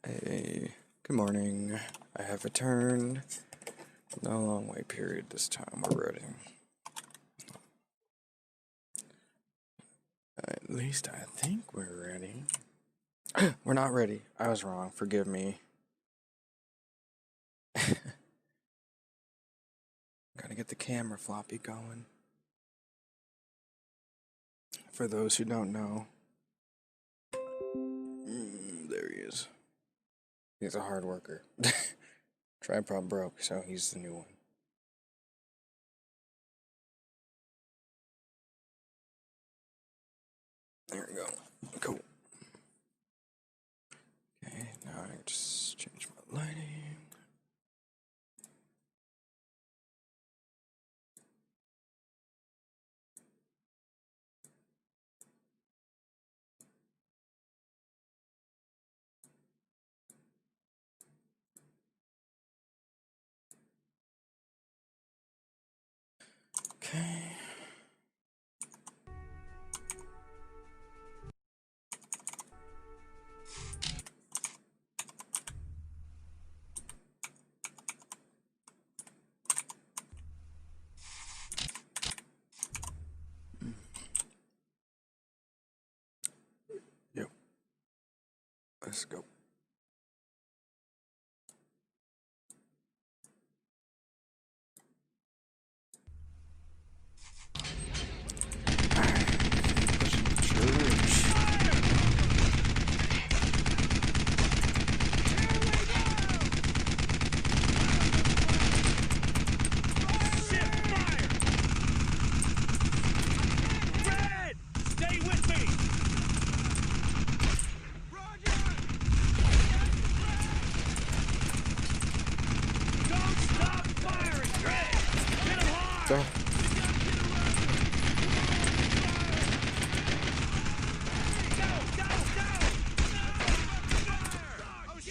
Hey, good morning. I have returned. No long wait period this time. We're ready. At least I think we're ready. We're not ready. I was wrong. Forgive me. Gotta get the camera floppy going. For those who don't know, there he is. He's a hard worker. Tripod broke, so he's the new one. There we go. Cool. Okay, now I just change my lighting. Okay. Yep. Let's go. Go.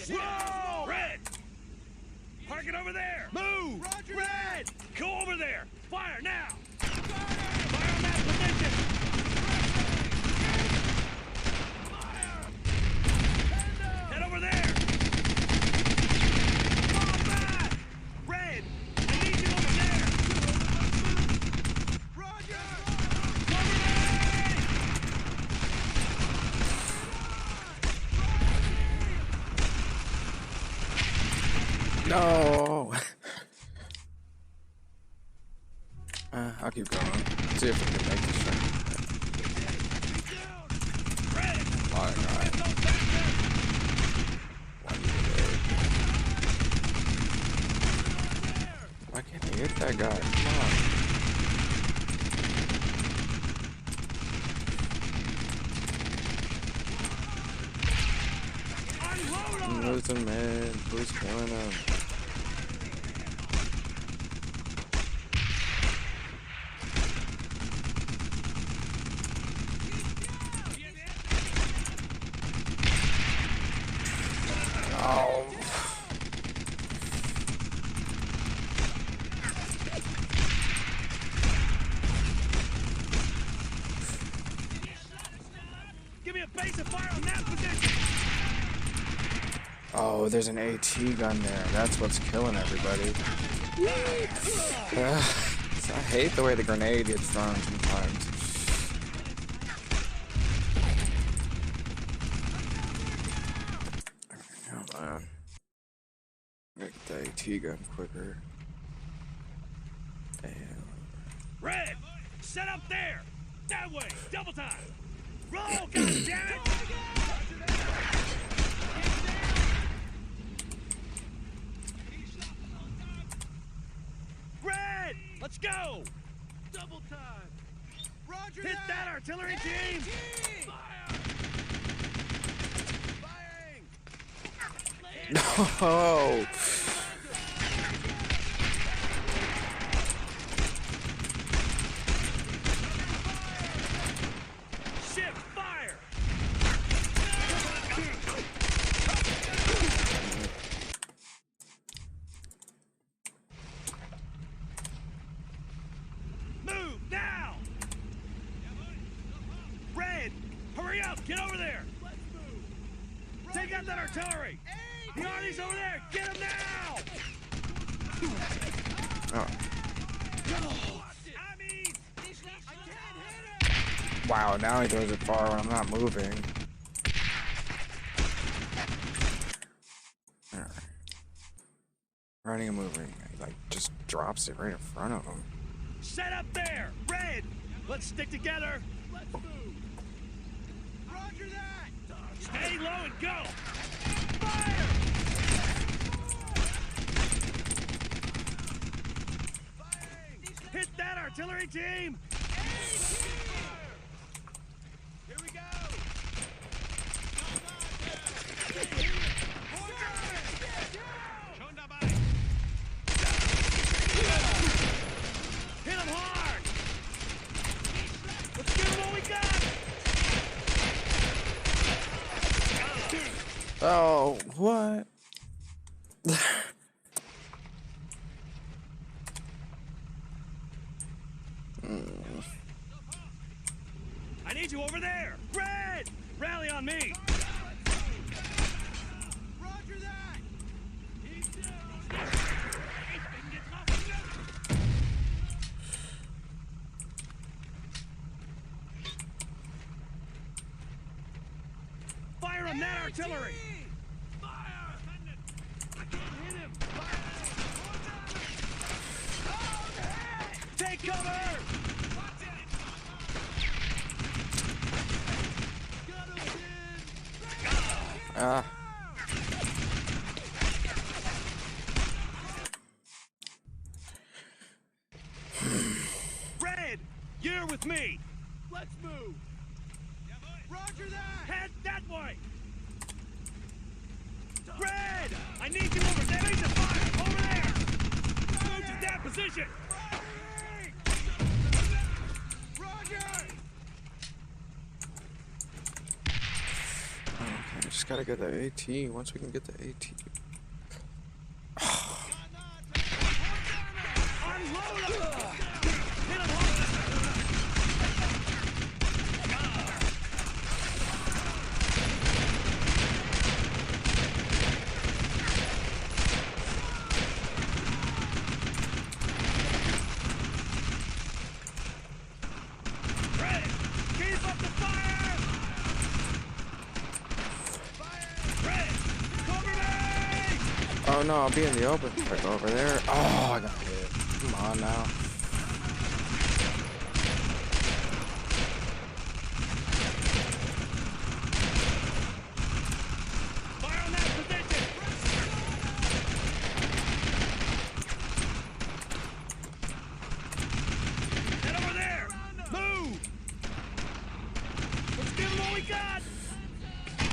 Whoa! Red! Park it over there! Move! Roger. Red! Go over there! Fire now! Fire on that position! Fire! Head over there! Fall back! Red! I need you over there! Roger! Cover me! No. I'll keep going. See if we can make this thing. Alright. Why can't I hit that guy? Come on. I'm losing, man. Who's killing him? Oh. Give me a base of fire on that position! Oh, there's an AT gun there. That's what's killing everybody. I hate the way the grenade gets thrown sometimes. Hold on. Make the AT gun quicker. Red! Set up there! That way! Double time! Roll, goddammit! Red! Let's go! Double time! Roger. Hit that artillery team! Fire! Firing! No! Shift fire! Move now! Red! Hurry up! Get over there! Let's move! Take out that artillery! The arty's over there! Get him now! Oh. I mean, I can't hit him! Wow, now he throws it far when I'm not moving. Alright. Running and moving. He like just drops it right in front of him. Set up there! Red! Let's stick together! Let's move! Roger that! Stay low and go! Fire! Hit that artillery team! Here we go! Hit him hard! Let's give him what we got! Oh, what? I need you over there! Red! Rally on me! Roger that! Fire on that artillery! Fire! I can't hit him! Fire! Take cover! Ah. Red! You're with me! Let's move! Roger that! Head that way! Red! I need you over there! Place of fire! Over there! Move to that position! Roger! Okay, just gotta get the AT. Once we can get the AT. Unload him! Hit him hard! Red! Keep up the fire! Red! Cover me! Oh no, I'll be in the open. If I go over there. Oh, I got hit. Come on now. Fire on that position! Head over there! Move! Let's give them what we got! I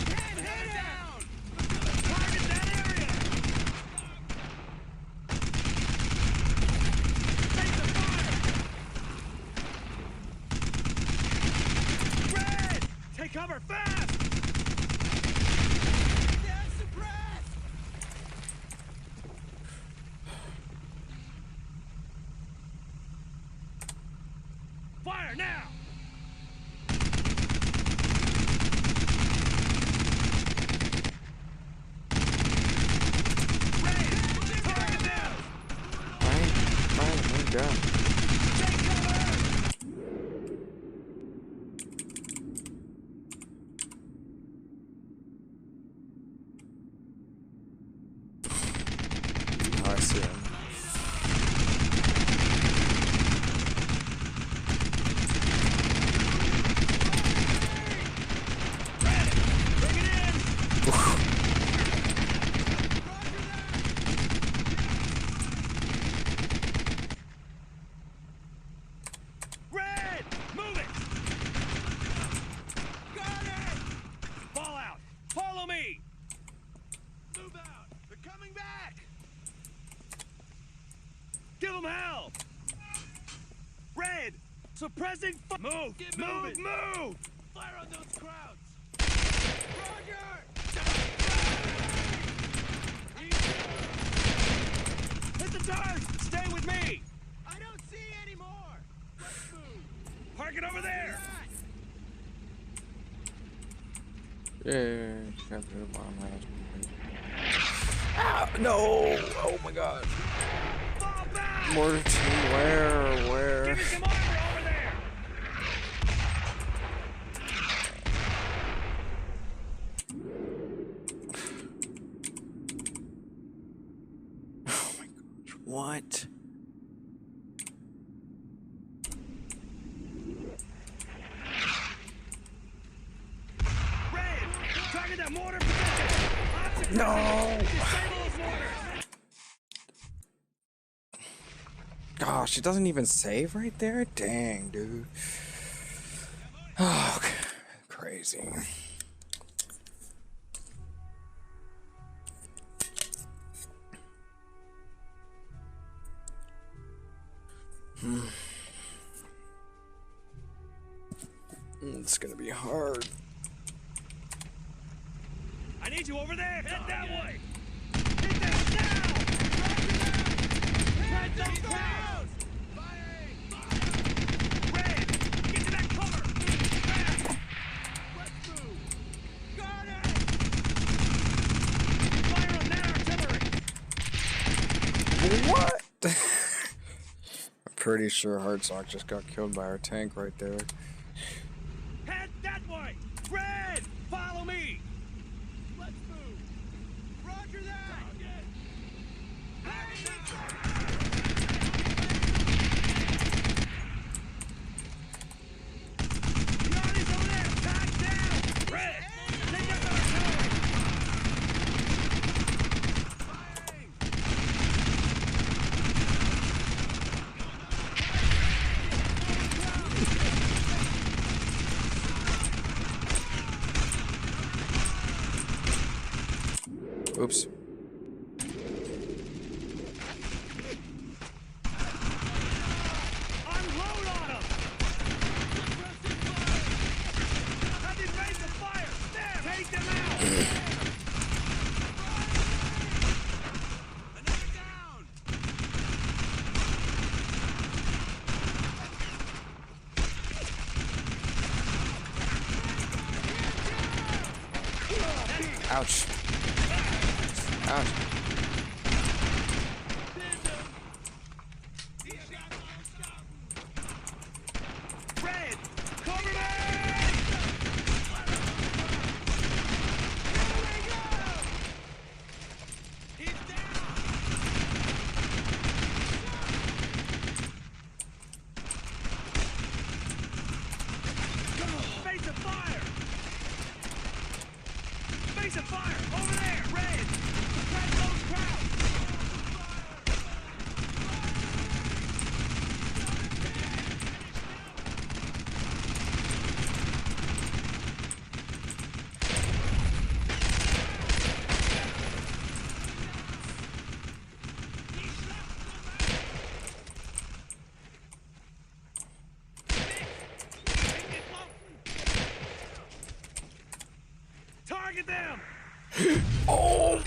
can't hit down! Target that area! Take the fire! Red! Take cover fast! They're suppressed! Fire now! Red! Target them! Fine, go. Take cover! Oh, I see him. Red! Bring it in! Red! Move it! Got it! Fall out! Follow me! Move out! They're coming back! Give them hell! Red! Suppressing fi- Move! Move! Move! Fire on those crowds! Roger! Hit the turret! Stay with me! I don't see any more! Let's move! Park it over there! Yeah, capture the bomb house. Ah, no! Oh my god. Fall back! Mortar team, where? Give me some armor over there! Oh my gosh, what? Red! Target that mortar position! No! Disable those mortars! Gosh, it doesn't even save right there? Dang, dude. Oh, okay. Crazy. It's gonna be hard. I need you over there! Head that way! Hit that now! Red, those crowds! Red! Get to that cover! Fast! Let's move! Got it! Fire on that artillery! What? I'm pretty sure Hartsock just got killed by our tank right there. Head that way! Red! Follow me! Let's move! Roger that! Johnny's over there! Back down! Red! Take out the artillery! Firing! Oops. Unload on them! Have these raise the fire! There! Take them out! Another down! Ouch. Ouch. Red! Cover me! He's down! Face of fire! Face of fire! Over there! Red! Suppress those crowds! Target them! Oh!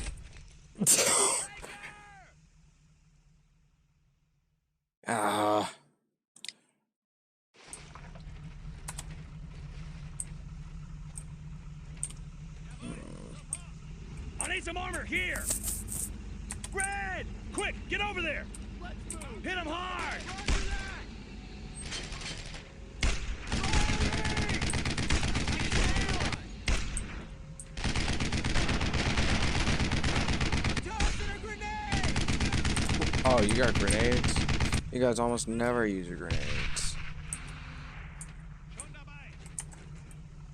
Ah. I need some armor here! Red! Quick, get over there! Hit him hard! Oh, you got grenades? You guys almost never use your grenades.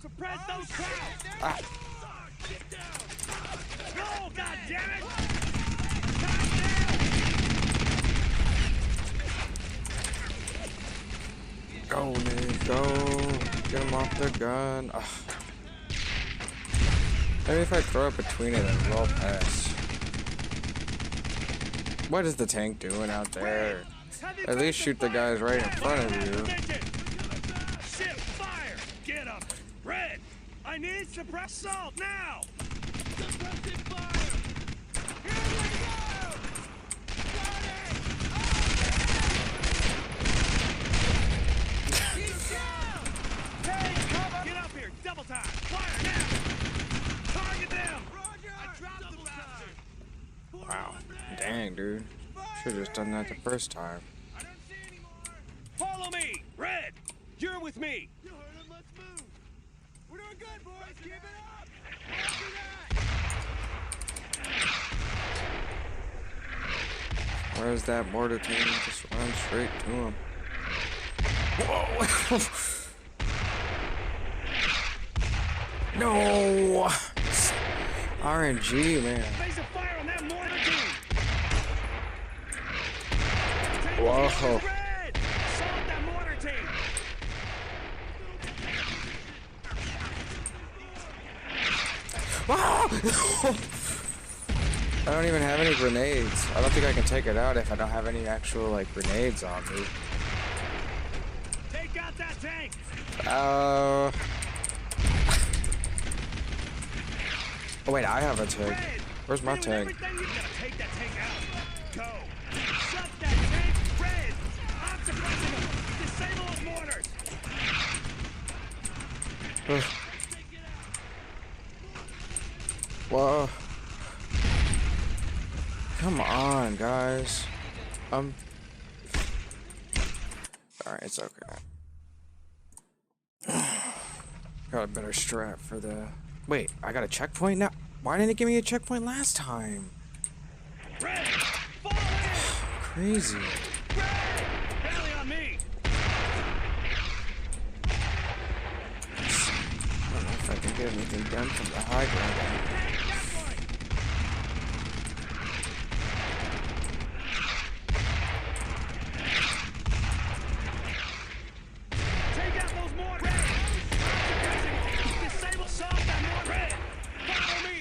Suppress those crowds! Ah. Go, goddammit! Go, Nick, go. Get him off the gun. Ugh. Maybe if I throw it between it, it will pass. What is the tank doing out there? At least shoot the guys right in front of you. Ship fire! Get up! Red! I need suppressed salt now! Suppressive fire! Here we go! Got it! He's down! Hey, cover! Get up here! Double time! Fire now! dude. Should've just done that the first time. I don't see any more. Follow me, Red. You're with me. You heard him. Let's move. We're doing good, boys. Keep it up. After that. Where's that mortar team? Just run straight to him. Whoa! No! RNG, man. Face a fire on that mortar team. Whoa. Red. Solve that mortar team. I don't even have any grenades. I don't think I can take it out if I don't have any actual, like, grenades on me. Take out that tank. Oh wait, I have a tank. Red. Where's my Doing tank? everything you gotta take that tank out. Go. Shut that tank. Red. I'm suppressing them. Disable those mortars. Ugh. Whoa. Come on, guys. Alright, it's okay. Got a better strat for the... Wait, I got a checkpoint now? Why didn't it give me a checkpoint last time? Red. Fall in. Crazy. Red. Rally on me. I don't know if I can get anything done from the high ground. Take that one. Take out those mortars. Disable some of that mortar. Red. Follow me.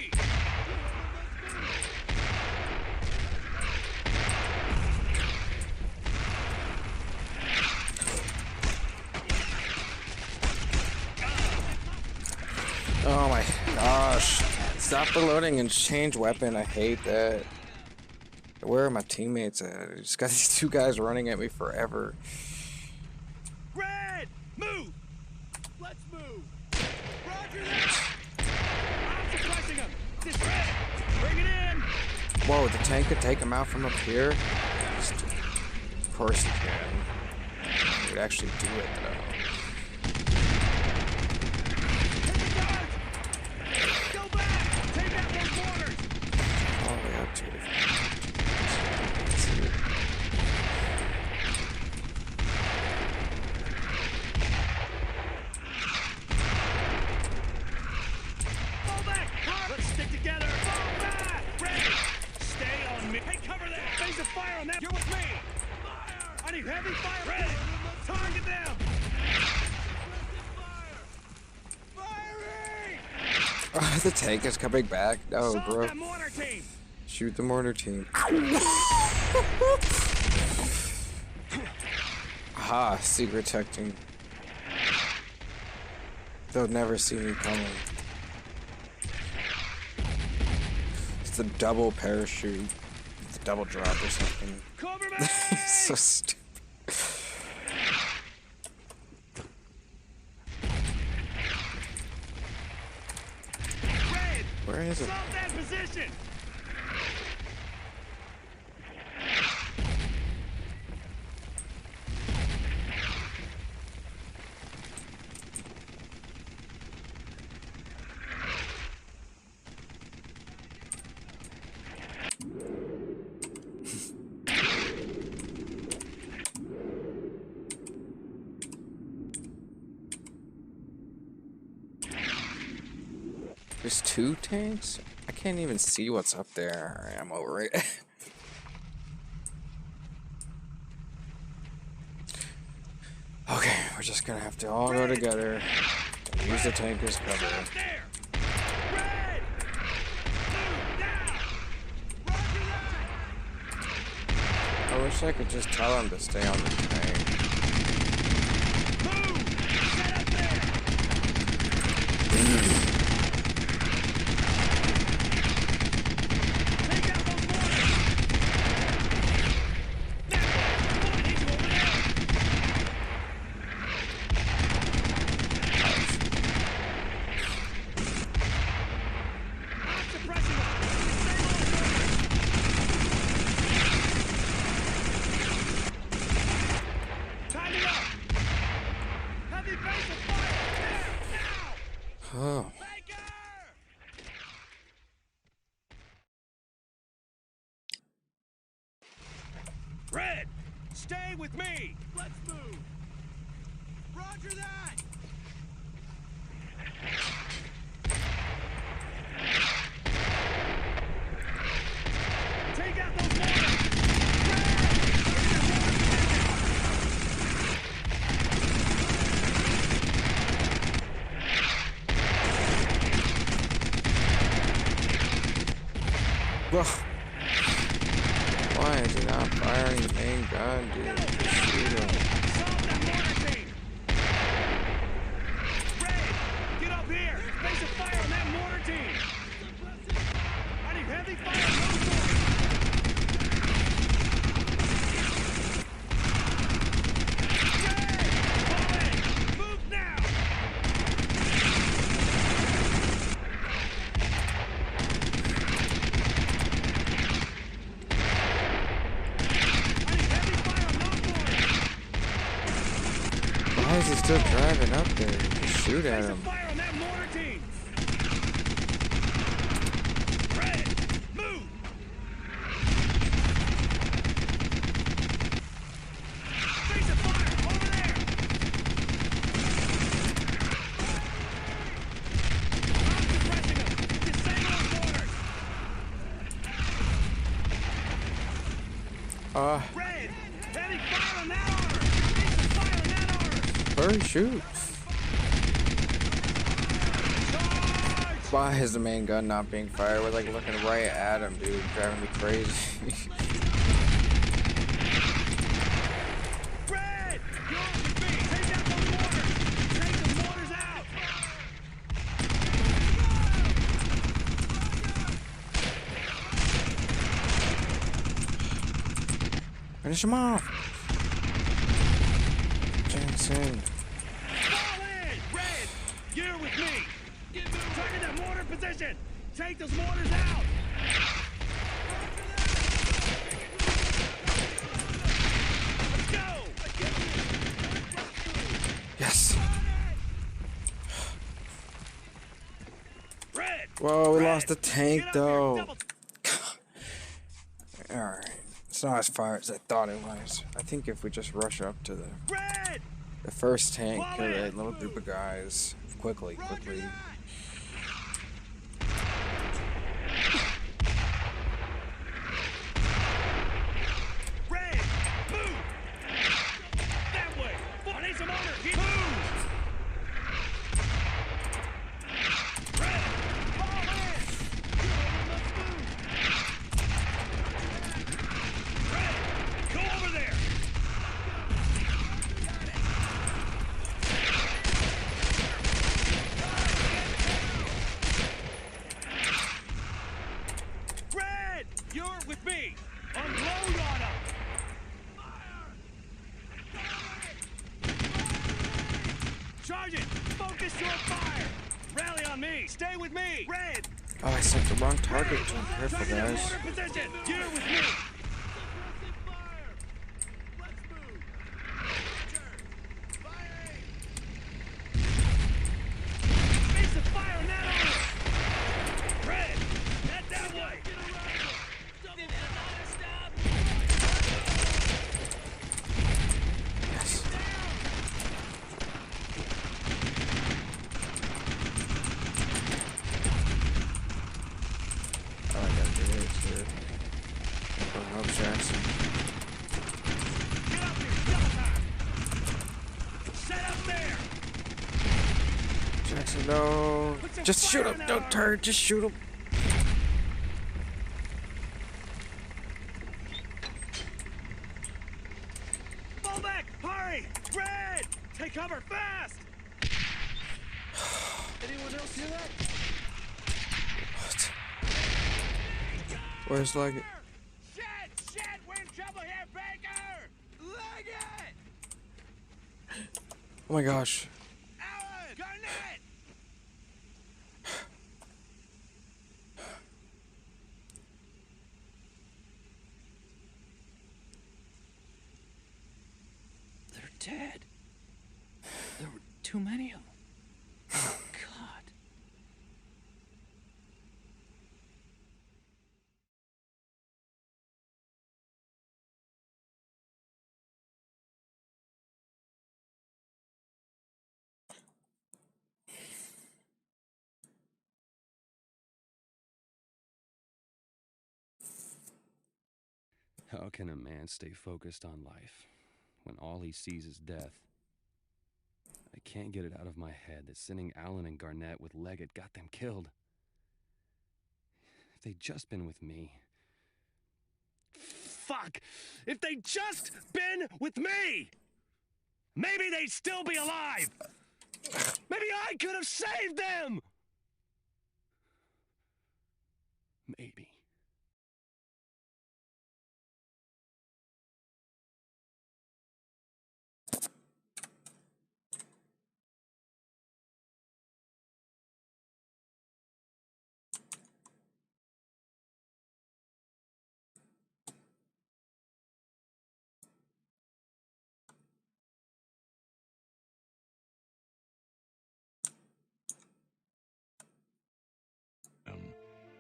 Oh my gosh. Stop the loading and change weapon. I hate that. Where are my teammates at? I just got these two guys running at me forever. Red. Move. Let's move. Roger that. I'm suppressing him. This Red. Bring it in. Whoa, the tank could take him out from up here? Of course it can. It would actually do it though. Hit the guards. Go back. Take out those mortars. All the way up to it. Fall back. Let's stick together. Fall back. Red. Stay on me. Hey, cover that. Face of fire on that. You're with me. Fire. I need heavy fire. Red. Target them. Firing. The tank is coming back. No, Solve bro. that mortar team. Shoot the mortar team. Aha, secret teching. They'll never see me coming. It's the double parachute. It's a double drop or something. Cover me. So stupid. Red. Where is it? Solve that position. There's two tanks? I can't even see what's up there. Alright, I'm over it. Okay, we're just gonna have to all go together and use the tank as cover. Up there. Red. Move now. Roger that. I wish I could just tell him to stay on the tank. Move. Set up there. Take out those mortars. That way. Boy, I need you over there. I'm suppressing them. Disable those mortars. Heavy base of fire! Now! Oh. Baker! Red, stay with me! Let's move! Roger that! Take out those mortars! Whoa. Why is he not firing the main gun, dude? Just shoot him. Solve that mortar team! Red, get up here! Face a fire on that mortar team! I need heavy fire on those mortars! Red, fall in! Move now! I need heavy fire on those mortars! Why is he still driving up there? Just shoot at Face a him. fire on that mortar team! Red, move! Face a fire over there! I'm suppressing them! Disable those mortars! Red, heavy fire on that armor! Face a fire on that armor! Hurry, shoot. Charge! Why is the main gun not being fired? We're like looking right at him, dude. Driving me crazy. Red, you're with me! Take out those mortars! Take the mortars out! Finish him off. Jackson. Fall in! Red, you're with me! Target that mortar position! Take those mortars out! Let's go! Yes. Red! Whoa, we Red, lost the tank get up here, though. double- Alright. It's not as far as I thought it was. I think if we just rush up to Red! the first tank, Fall kill in. that little group of guys quickly. Red! Move! That way! I need some order! Move! Red! Fall in! Let's move! Red! Go over there! Red! You're with me! Unload on them! Sergeant, focus your fire! Rally on me! Stay with me! Red! Oh, I sent the wrong target to him. Careful, Target that guys. mortar position! You're with me! Face of fire on that armor! Red! Head that way! Yes. Oh, I got grenades here. Oh, help Jackson. Get up here! Double time! Set up there! Jackson, no. Put some Just shoot fire him. in that Don't armor. turn. Just shoot him. Fall back! Hurry! Red! Take cover fast! Anyone else hear that? What? Where's Leggett? Shit! We're in trouble here, Baker! Leggett! Oh my gosh. Alan! Garnett! They're dead. They were too many of them. God. How can a man stay focused on life when all he sees is death? I can't get it out of my head that sending Allen and Garnett with Leggett got them killed. If they'd just been with me. Fuck! If they'd just been with me! Maybe they'd still be alive! Maybe I could have saved them! Maybe.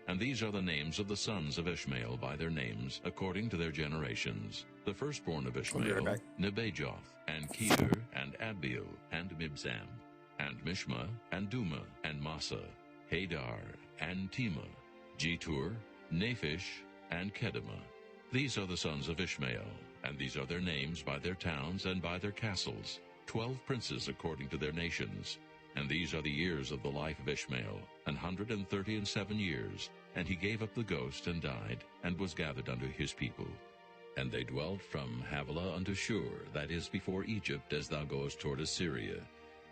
And these are the names of the sons of Ishmael by their names, according to their generations. The firstborn of Ishmael, Nebajoth, and Kedar, and Abiel, and Mibsam, and Mishma, and Duma, and Massa, Hadar, and Tema, Jetur, Naphish, and Kedema. These are the sons of Ishmael, and these are their names by their towns and by their castles, 12 princes according to their nations. And these are the years of the life of Ishmael, 137 years. And he gave up the ghost and died, and was gathered unto his people. And they dwelt from Havilah unto Shur, that is before Egypt, as thou goest toward Assyria.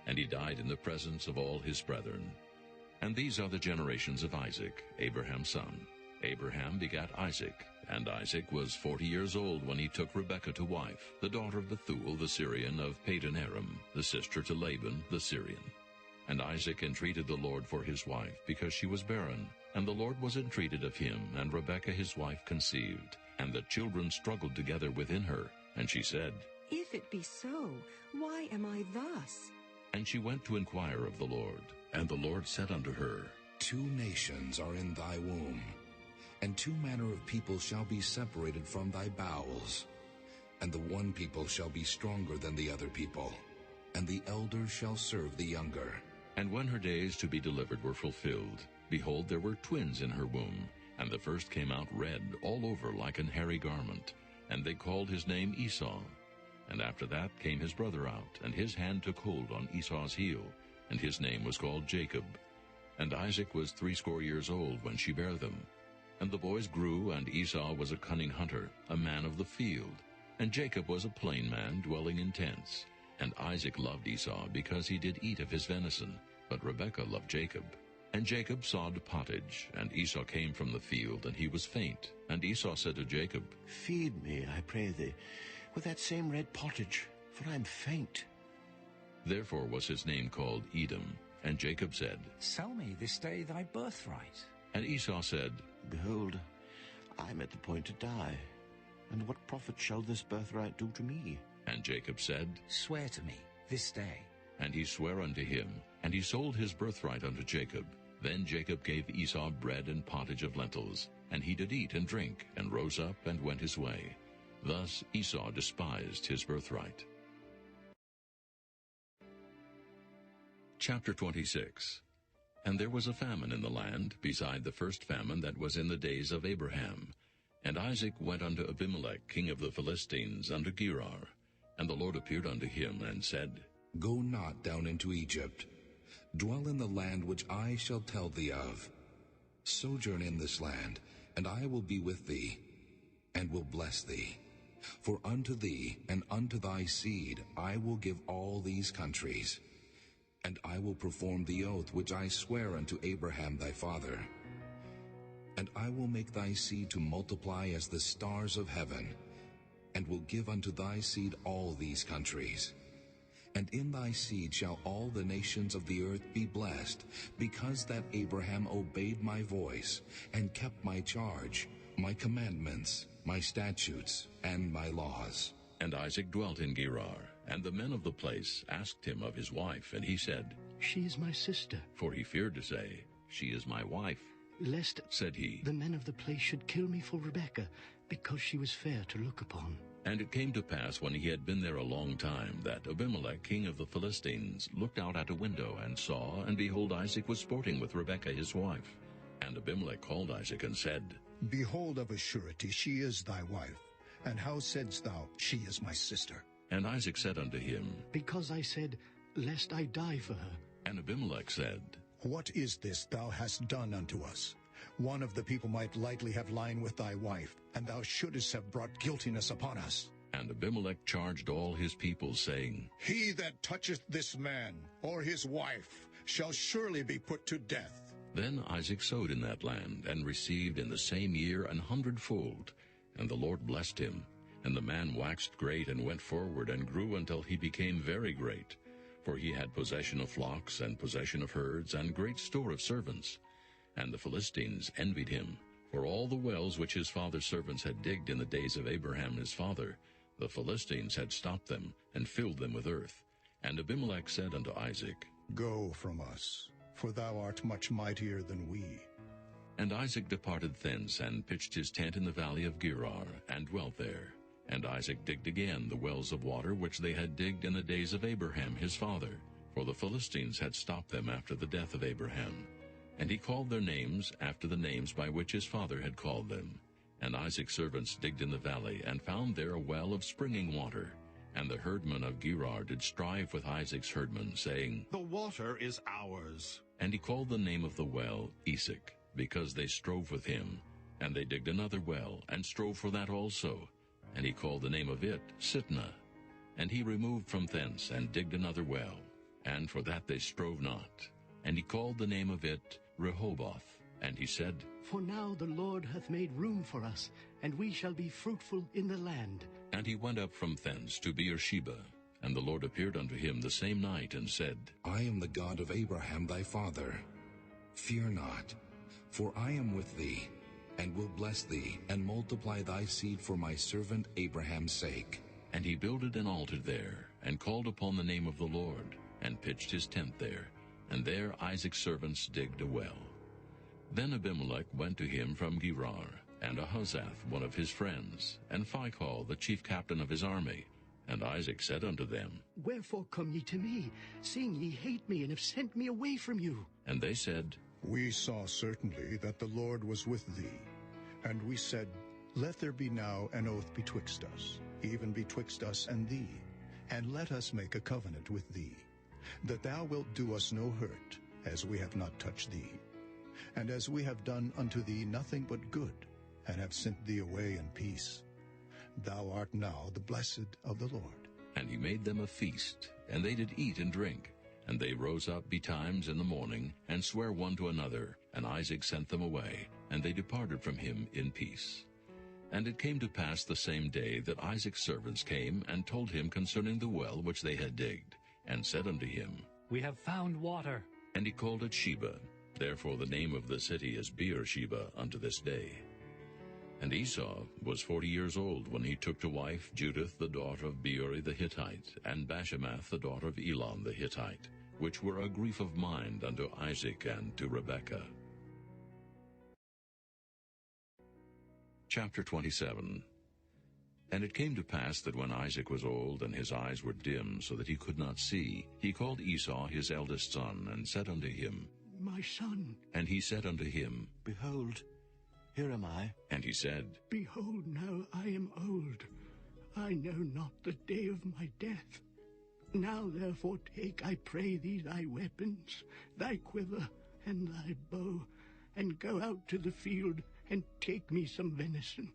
And he died in the presence of all his brethren. And these are the generations of Isaac, Abraham's son. Abraham begat Isaac, and Isaac was 40 years old when he took Rebekah to wife, the daughter of Bethuel the Syrian of Padan Aram, the sister to Laban the Syrian. And Isaac entreated the Lord for his wife, because she was barren. And the Lord was entreated of him, and Rebekah his wife conceived. And the children struggled together within her. And she said, If it be so, why am I thus? And she went to inquire of the Lord. And the Lord said unto her, 2 nations are in thy womb, and 2 manner of people shall be separated from thy bowels. And the one people shall be stronger than the other people, and the elder shall serve the younger. And when her days to be delivered were fulfilled, behold, there were twins in her womb. And the first came out red all over like an hairy garment. And they called his name Esau. And after that came his brother out, and his hand took hold on Esau's heel, and his name was called Jacob. And Isaac was 80 years old when she bare them. And the boys grew, and Esau was a cunning hunter, a man of the field. And Jacob was a plain man, dwelling in tents. And Isaac loved Esau, because he did eat of his venison, but Rebekah loved Jacob. And Jacob sawed pottage, and Esau came from the field, and he was faint. And Esau said to Jacob, Feed me, I pray thee, with that same red pottage, for I am faint. Therefore was his name called Edom. And Jacob said, Sell me this day thy birthright. And Esau said, Behold, I am at the point to die, and what profit shall this birthright do to me? And Jacob said, Swear to me this day. And he sware unto him, and he sold his birthright unto Jacob. Then Jacob gave Esau bread and pottage of lentils, and he did eat and drink, and rose up and went his way. Thus Esau despised his birthright. Chapter 26. And there was a famine in the land, beside the first famine that was in the days of Abraham. And Isaac went unto Abimelech, king of the Philistines, unto Gerar. And the Lord appeared unto him, and said, Go not down into Egypt. Dwell in the land which I shall tell thee of. Sojourn in this land, and I will be with thee, and will bless thee. For unto thee and unto thy seed I will give all these countries. And I will perform the oath which I swear unto Abraham thy father. And I will make thy seed to multiply as the stars of heaven, and will give unto thy seed all these countries. And in thy seed shall all the nations of the earth be blessed, because that Abraham obeyed my voice, and kept my charge, my commandments, my statutes, and my laws. And Isaac dwelt in Gerar. And the men of the place asked him of his wife, and he said, She is my sister. For he feared to say, She is my wife. Lest, said he, the men of the place should kill me for Rebekah, because she was fair to look upon. And it came to pass, when he had been there a long time, that Abimelech, king of the Philistines, looked out at a window, and saw, and behold, Isaac was sporting with Rebekah his wife. And Abimelech called Isaac and said, Behold, of a surety she is thy wife. And how saidst thou, She is my sister? And Isaac said unto him, Because I said, Lest I die for her. And Abimelech said, What is this thou hast done unto us? One of the people might lightly have lain with thy wife, and thou shouldest have brought guiltiness upon us. And Abimelech charged all his people, saying, He that toucheth this man, or his wife, shall surely be put to death. Then Isaac sowed in that land, and received in the same year 100-fold. And the Lord blessed him. And the man waxed great, and went forward, and grew until he became very great. For he had possession of flocks, and possession of herds, and great store of servants. And the Philistines envied him, for all the wells which his father's servants had digged in the days of Abraham his father, the Philistines had stopped them, and filled them with earth. And Abimelech said unto Isaac, Go from us, for thou art much mightier than we. And Isaac departed thence, and pitched his tent in the valley of Gerar, and dwelt there. And Isaac digged again the wells of water which they had digged in the days of Abraham his father, for the Philistines had stopped them after the death of Abraham. And he called their names after the names by which his father had called them. And Isaac's servants digged in the valley, and found there a well of springing water. And the herdmen of Gerar did strive with Isaac's herdmen, saying, The water is ours. And he called the name of the well Esek, because they strove with him. And they digged another well, and strove for that also. And he called the name of it Sitnah. And he removed from thence, and digged another well, and for that they strove not. And he called the name of it Rehoboth. And he said, For now the Lord hath made room for us, and we shall be fruitful in the land. And he went up from thence to Beersheba. And the Lord appeared unto him the same night, and said, I am the God of Abraham thy father. Fear not, for I am with thee, and will bless thee, and multiply thy seed for my servant Abraham's sake. And he builded an altar there, and called upon the name of the Lord, and pitched his tent there. And there Isaac's servants digged a well. Then Abimelech went to him from Gerar, and Ahuzzath one of his friends, and Phicol the chief captain of his army. And Isaac said unto them, Wherefore come ye to me, seeing ye hate me, and have sent me away from you? And they said, We saw certainly that the Lord was with thee. And we said, Let there be now an oath betwixt us, even betwixt us and thee, and let us make a covenant with thee, that thou wilt do us no hurt, as we have not touched thee, and as we have done unto thee nothing but good, and have sent thee away in peace. Thou art now the blessed of the Lord. And he made them a feast, and they did eat and drink. And they rose up betimes in the morning, and sware one to another. And Isaac sent them away, and they departed from him in peace. And it came to pass the same day that Isaac's servants came, and told him concerning the well which they had digged, and said unto him, We have found water. And he called it Sheba. Therefore the name of the city is Beersheba unto this day. And Esau was 40 years old when he took to wife Judith the daughter of Beeri the Hittite, and Bashemath the daughter of Elon the Hittite, which were a grief of mind unto Isaac and to Rebekah. Chapter 27. And it came to pass that when Isaac was old, and his eyes were dim, so that he could not see, he called Esau his eldest son, and said unto him, My son. And he said unto him, Behold, here am I. And he said, Behold, now I am old. I know not the day of my death. Now therefore take, I pray thee, thy weapons, thy quiver, and thy bow, and go out to the field, and take me some venison,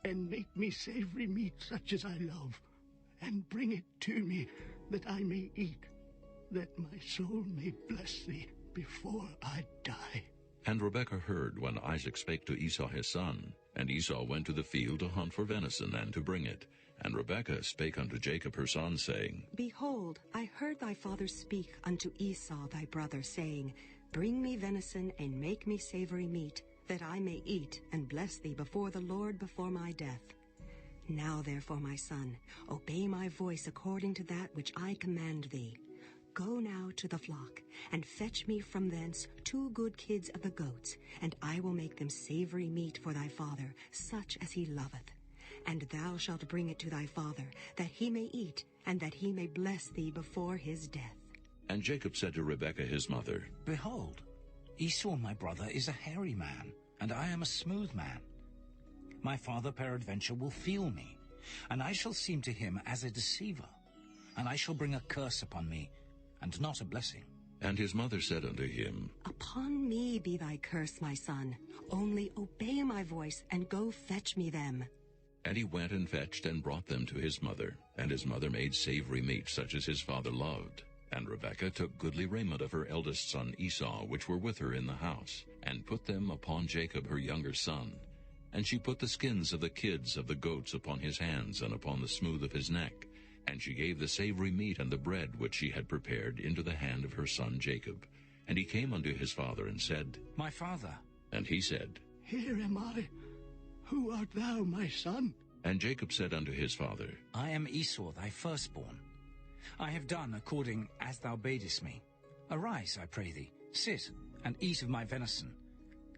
and make me savory meat such as I love, and bring it to me, that I may eat, that my soul may bless thee before I die. And Rebekah heard when Isaac spake to Esau his son. And Esau went to the field to hunt for venison, and to bring it. And Rebekah spake unto Jacob her son, saying, Behold, I heard thy father speak unto Esau thy brother, saying, Bring me venison, and make me savory meat, that I may eat, and bless thee before the Lord before my death. Now therefore, my son, obey my voice according to that which I command thee. Go now to the flock, and fetch me from thence 2 good kids of the goats, and I will make them savory meat for thy father, such as he loveth. And thou shalt bring it to thy father, that he may eat, and that he may bless thee before his death. And Jacob said to Rebekah his mother, Behold, Esau my brother is a hairy man, and I am a smooth man. My father peradventure will feel me, and I shall seem to him as a deceiver, and I shall bring a curse upon me, and not a blessing. And his mother said unto him, Upon me be thy curse, my son. Only obey my voice, and go fetch me them. And he went and fetched and brought them to his mother. And his mother made savory meat, such as his father loved. And Rebekah took goodly raiment of her eldest son Esau, which were with her in the house, and put them upon Jacob her younger son. And she put the skins of the kids of the goats upon his hands, and upon the smooth of his neck. And she gave the savory meat and the bread which she had prepared into the hand of her son Jacob. And he came unto his father and said, My father. And he said, Here am I. Who art thou, my son? And Jacob said unto his father, I am Esau thy firstborn. I have done according as thou badest me. Arise, I pray thee, sit, and eat of my venison,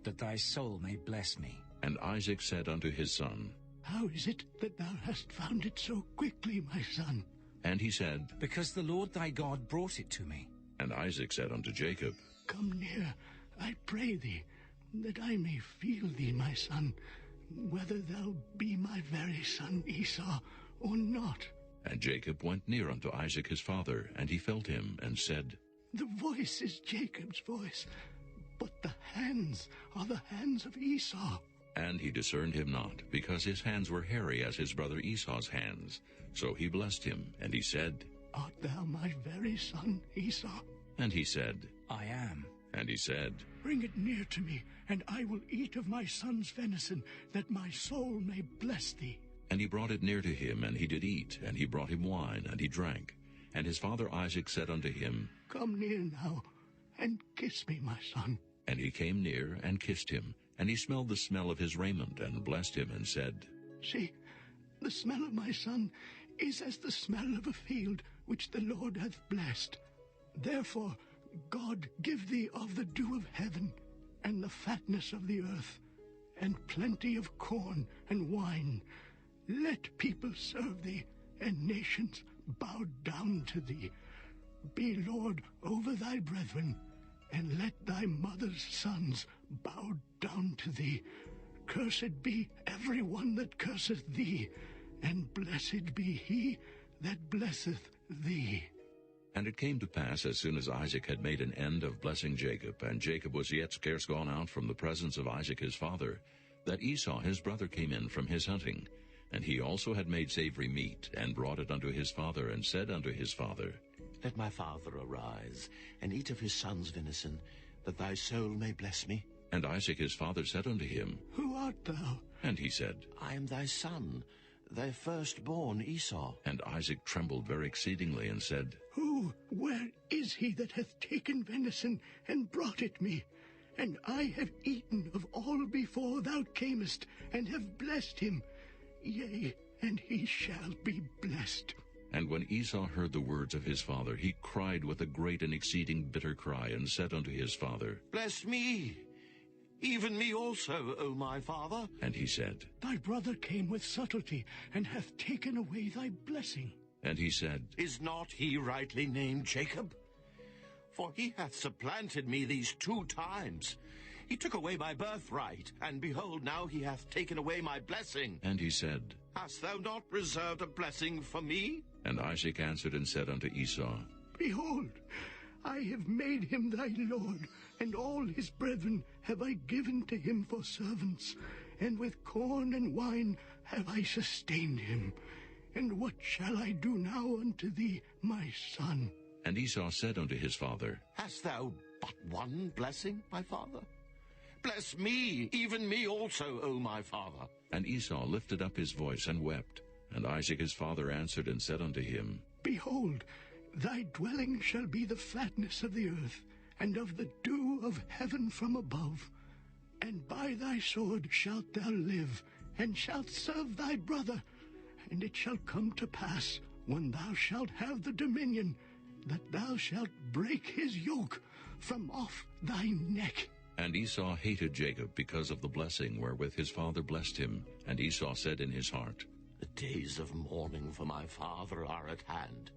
that thy soul may bless me. And Isaac said unto his son, How is it that thou hast found it so quickly, my son? And he said, Because the Lord thy God brought it to me. And Isaac said unto Jacob, Come near, I pray thee, that I may feel thee, my son, whether thou be my very son Esau or not. And Jacob went near unto Isaac his father, and he felt him, and said, The voice is Jacob's voice, but the hands are the hands of Esau. And he discerned him not, because his hands were hairy as his brother Esau's hands. So he blessed him, and he said, Art thou my very son Esau? And he said, I am. And he said, Bring it near to me, and I will eat of my son's venison, that my soul may bless thee. And he brought it near to him, and he did eat, and he brought him wine, and he drank. And his father Isaac said unto him, Come near now, and kiss me, my son. And he came near, and kissed him. And he smelled the smell of his raiment, and blessed him, and said, See, the smell of my son is as the smell of a field which the Lord hath blessed. Therefore God give thee of the dew of heaven, and the fatness of the earth, and plenty of corn and wine. Let people serve thee, and nations bow down to thee. Be Lord over thy brethren, and let thy mother's sons bow down to thee. Cursed be every one that curseth thee, and blessed be he that blesseth thee. And it came to pass, as soon as Isaac had made an end of blessing Jacob, and Jacob was yet scarce gone out from the presence of Isaac his father, that Esau his brother came in from his hunting. And he also had made savory meat, and brought it unto his father, and said unto his father, Let my father arise, and eat of his son's venison, that thy soul may bless me. And Isaac his father said unto him, Who art thou? And he said, I am thy son, thy firstborn Esau. And Isaac trembled very exceedingly, and said, Where is he that hath taken venison, and brought it me? And I have eaten of all before thou camest, and have blessed him. Yea, and he shall be blessed. And when Esau heard the words of his father, he cried with a great and exceeding bitter cry, and said unto his father, Bless me, even me also, O my father. And he said, Thy brother came with subtlety, and hath taken away thy blessing. And he said, Is not he rightly named Jacob? For he hath supplanted me these 2 times. He took away my birthright, and behold, now he hath taken away my blessing. And he said, Hast thou not reserved a blessing for me? And Isaac answered and said unto Esau, Behold, I have made him thy lord, and all his brethren have I given to him for servants, and with corn and wine have I sustained him. And what shall I do now unto thee, my son? And Esau said unto his father, Hast thou but one blessing, my father? Bless me, even me also, O my father. And Esau lifted up his voice and wept. And Isaac his father answered and said unto him, Behold, thy dwelling shall be the fatness of the earth, and of the dew of heaven from above. And by thy sword shalt thou live, and shalt serve thy brother. And it shall come to pass, when thou shalt have the dominion, that thou shalt break his yoke from off thy neck. And Esau hated Jacob because of the blessing wherewith his father blessed him. And Esau said in his heart, The days of mourning for my father are at hand.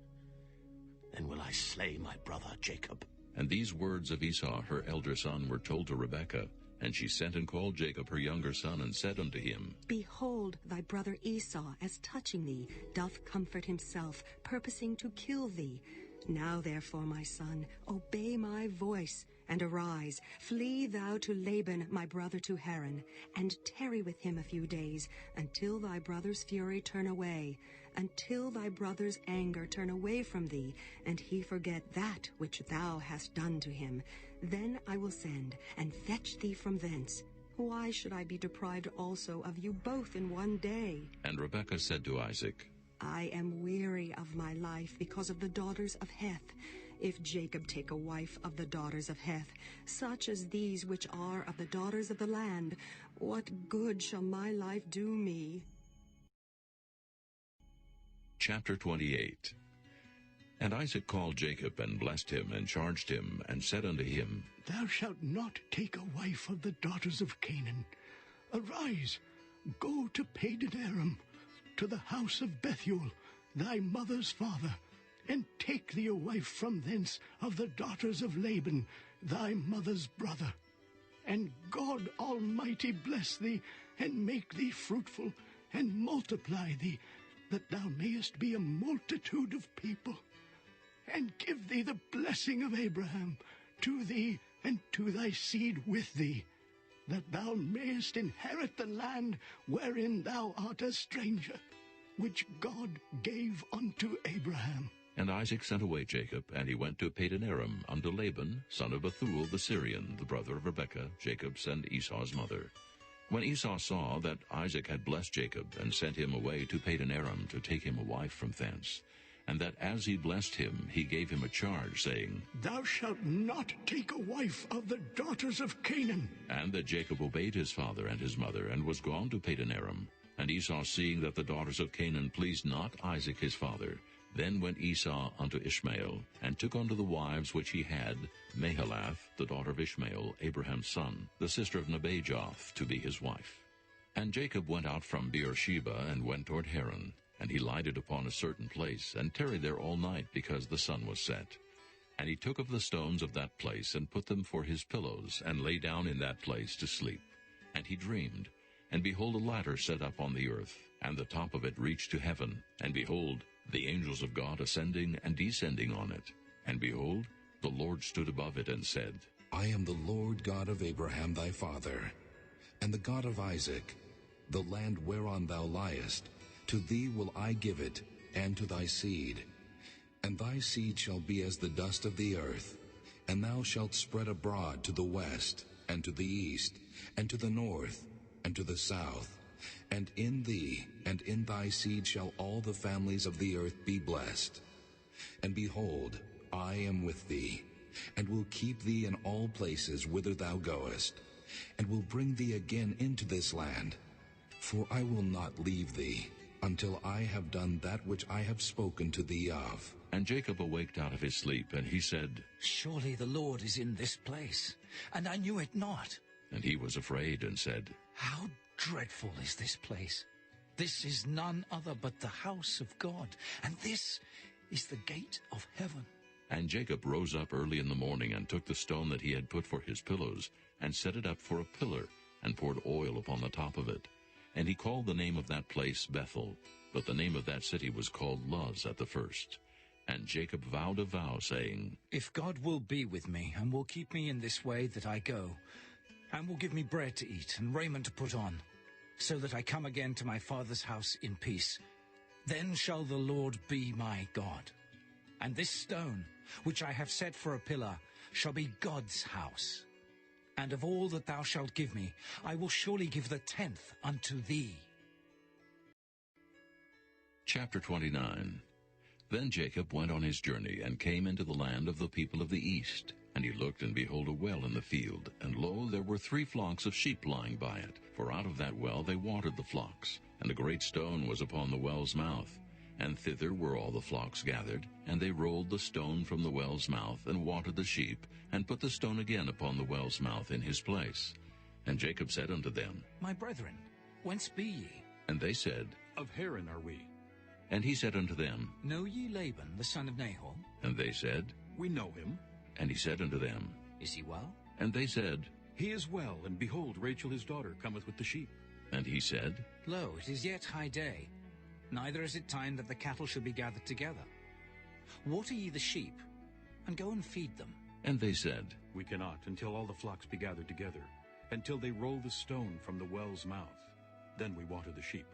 Then will I slay my brother Jacob. And these words of Esau her elder son were told to Rebekah. And she sent and called Jacob her younger son, and said unto him, Behold, thy brother Esau, as touching thee, doth comfort himself, purposing to kill thee. Now therefore, my son, obey my voice, and arise, flee thou to Laban my brother to Haran, and tarry with him a few days, until thy brother's fury turn away, until thy brother's anger turn away from thee, and he forget that which thou hast done to him. Then I will send, and fetch thee from thence. Why should I be deprived also of you both in one day? And Rebekah said to Isaac, I am weary of my life because of the daughters of Heth. If Jacob take a wife of the daughters of Heth, such as these which are of the daughters of the land, what good shall my life do me? Chapter 28. And Isaac called Jacob, and blessed him, and charged him, and said unto him, Thou shalt not take a wife of the daughters of Canaan. Arise, go to Padan-aram, to the house of Bethuel, thy mother's father, and take thee a wife from thence of the daughters of Laban, thy mother's brother. And God Almighty bless thee, and make thee fruitful, and multiply thee, that thou mayest be a multitude of people. And give thee the blessing of Abraham, to thee and to thy seed with thee, that thou mayest inherit the land wherein thou art a stranger, which God gave unto Abraham. And Isaac sent away Jacob, and he went to Padan-aram unto Laban, son of Bethuel the Syrian, the brother of Rebekah, Jacob's and Esau's mother. When Esau saw that Isaac had blessed Jacob, and sent him away to Padan-aram to take him a wife from thence, and that as he blessed him, he gave him a charge, saying, Thou shalt not take a wife of the daughters of Canaan. And that Jacob obeyed his father and his mother, and was gone to Padan-aram. And Esau, seeing that the daughters of Canaan pleased not Isaac his father, then went Esau unto Ishmael, and took unto the wives which he had Mahalath, the daughter of Ishmael, Abraham's son, the sister of Nebajoth, to be his wife. And Jacob went out from Beersheba, and went toward Haran. And he lighted upon a certain place, and tarried there all night, because the sun was set. And he took of the stones of that place, and put them for his pillows, and lay down in that place to sleep. And he dreamed, and behold, a ladder set up on the earth, and the top of it reached to heaven. And behold, the angels of God ascending and descending on it. And behold, the Lord stood above it, and said, I am the Lord God of Abraham thy father, and the God of Isaac. The land whereon thou liest, to thee will I give it, and to thy seed. And thy seed shall be as the dust of the earth, and thou shalt spread abroad to the west, and to the east, and to the north, and to the south. And in thee and in thy seed shall all the families of the earth be blessed. And behold, I am with thee, and will keep thee in all places whither thou goest, and will bring thee again into this land. For I will not leave thee, until I have done that which I have spoken to thee of. And Jacob awaked out of his sleep, and he said, Surely the Lord is in this place, and I knew it not. And he was afraid, and said, How dreadful is this place! This is none other but the house of God, and this is the gate of heaven. And Jacob rose up early in the morning, and took the stone that he had put for his pillows, and set it up for a pillar, and poured oil upon the top of it. And he called the name of that place Bethel, but the name of that city was called Luz at the first. And Jacob vowed a vow, saying, If God will be with me, and will keep me in this way that I go, and will give me bread to eat and raiment to put on, so that I come again to my father's house in peace, then shall the Lord be my God. And this stone, which I have set for a pillar, shall be God's house. And of all that thou shalt give me, I will surely give the 10th unto thee. Chapter 29. Then Jacob went on his journey, and came into the land of the people of the east. And And he looked, and behold, a well in the field. And lo, there were 3 flocks of sheep lying by it. For out of that well they watered the flocks. And a great stone was upon the well's mouth. And thither were all the flocks gathered. And they rolled the stone from the well's mouth, and watered the sheep, and put the stone again upon the well's mouth in his place. And Jacob said unto them, My brethren, whence be ye? And they said, Of Haran are we. And he said unto them, Know ye Laban, the son of Nahor? And they said, We know him. And he said unto them, Is he well? And they said, He is well, and behold, Rachel his daughter cometh with the sheep. And he said, Lo, it is yet high day, neither is it time that the cattle should be gathered together. Water ye the sheep, and go and feed them. And they said, We cannot, until all the flocks be gathered together, until they roll the stone from the well's mouth. Then we water the sheep.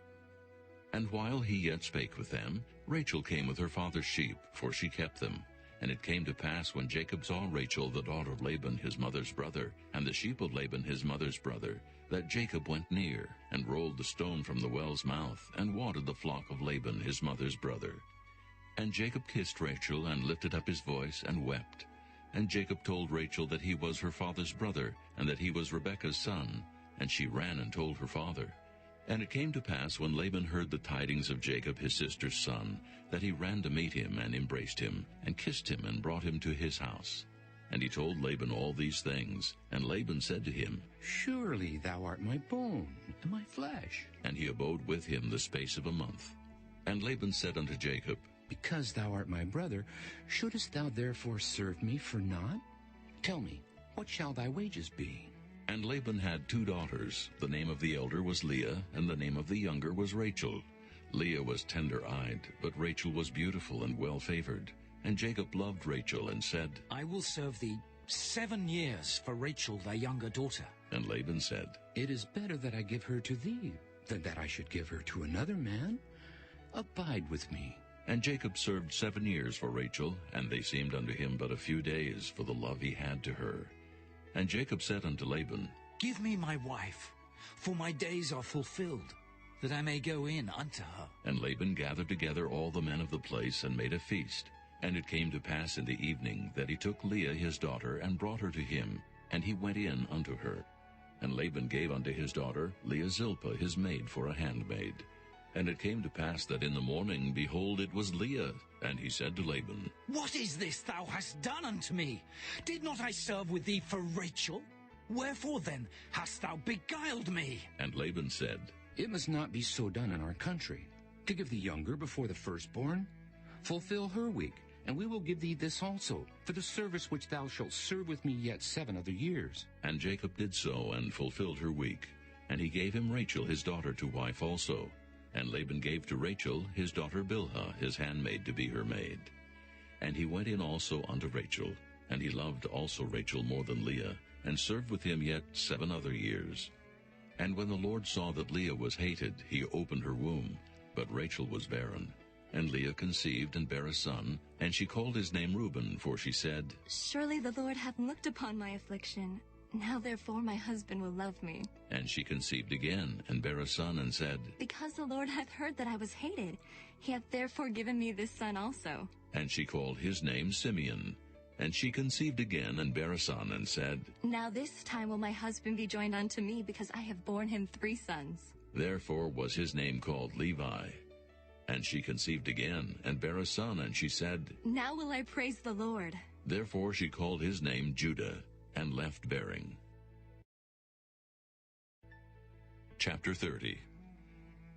And while he yet spake with them, Rachel came with her father's sheep, for she kept them. And it came to pass, when Jacob saw Rachel, the daughter of Laban his mother's brother, and the sheep of Laban his mother's brother, that Jacob went near, and rolled the stone from the well's mouth, and watered the flock of Laban his mother's brother. And Jacob kissed Rachel, and lifted up his voice, and wept. And Jacob told Rachel that he was her father's brother, and that he was Rebekah's son. And she ran and told her father. And it came to pass, when Laban heard the tidings of Jacob his sister's son, that he ran to meet him, and embraced him, and kissed him, and brought him to his house. And he told Laban all these things. And Laban said to him, Surely thou art my bone, and my flesh. And he abode with him the space of a month. And Laban said unto Jacob, Because thou art my brother, shouldest thou therefore serve me for naught? Tell me, what shall thy wages be? And Laban had 2 daughters. The name of the elder was Leah, and the name of the younger was Rachel. Leah was tender-eyed, but Rachel was beautiful and well-favored. And Jacob loved Rachel, and said, I will serve thee 7 years for Rachel thy younger daughter. And Laban said, It is better that I give her to thee, than that I should give her to another man. Abide with me. And Jacob served 7 years for Rachel, and they seemed unto him but a few days, for the love he had to her. And Jacob said unto Laban, Give me my wife, for my days are fulfilled, that I may go in unto her. And Laban gathered together all the men of the place, and made a feast. And it came to pass in the evening, that he took Leah his daughter, and brought her to him, and he went in unto her. And Laban gave unto his daughter Leah Zilpah his maid for a handmaid. And it came to pass that in the morning, behold, it was Leah. And he said to Laban, What is this thou hast done unto me? Did not I serve with thee for Rachel? Wherefore then hast thou beguiled me? And Laban said, It must not be so done in our country, to give the younger before the firstborn. Fulfill her week, and we will give thee this also, for the service which thou shalt serve with me yet 7 other years. And Jacob did so, and fulfilled her week. And he gave him Rachel his daughter to wife also. And Laban gave to Rachel his daughter Bilhah his handmaid to be her maid. And he went in also unto Rachel, and he loved also Rachel more than Leah, and served with him yet 7 other years. And when the Lord saw that Leah was hated, he opened her womb, but Rachel was barren. And Leah conceived and bare a son, and she called his name Reuben, for she said, Surely the Lord hath looked upon my affliction. Now therefore my husband will love me. And she conceived again, and bare a son, and said, Because the Lord hath heard that I was hated, he hath therefore given me this son also. And she called his name Simeon. And she conceived again, and bare a son, and said, Now this time will my husband be joined unto me, because I have borne him 3 sons. Therefore was his name called Levi. And she conceived again, and bare a son, and she said, Now will I praise the Lord. Therefore she called his name Judah, and left bearing. Chapter 30.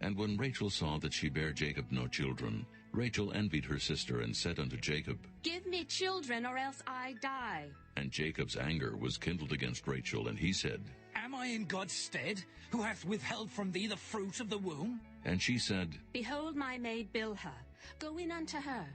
And when Rachel saw that she bare Jacob no children, Rachel envied her sister, and said unto Jacob, Give me children, or else I die. And Jacob's anger was kindled against Rachel, and he said, Am I in God's stead, who hath withheld from thee the fruit of the womb? And she said, Behold my maid Bilhah, go in unto her,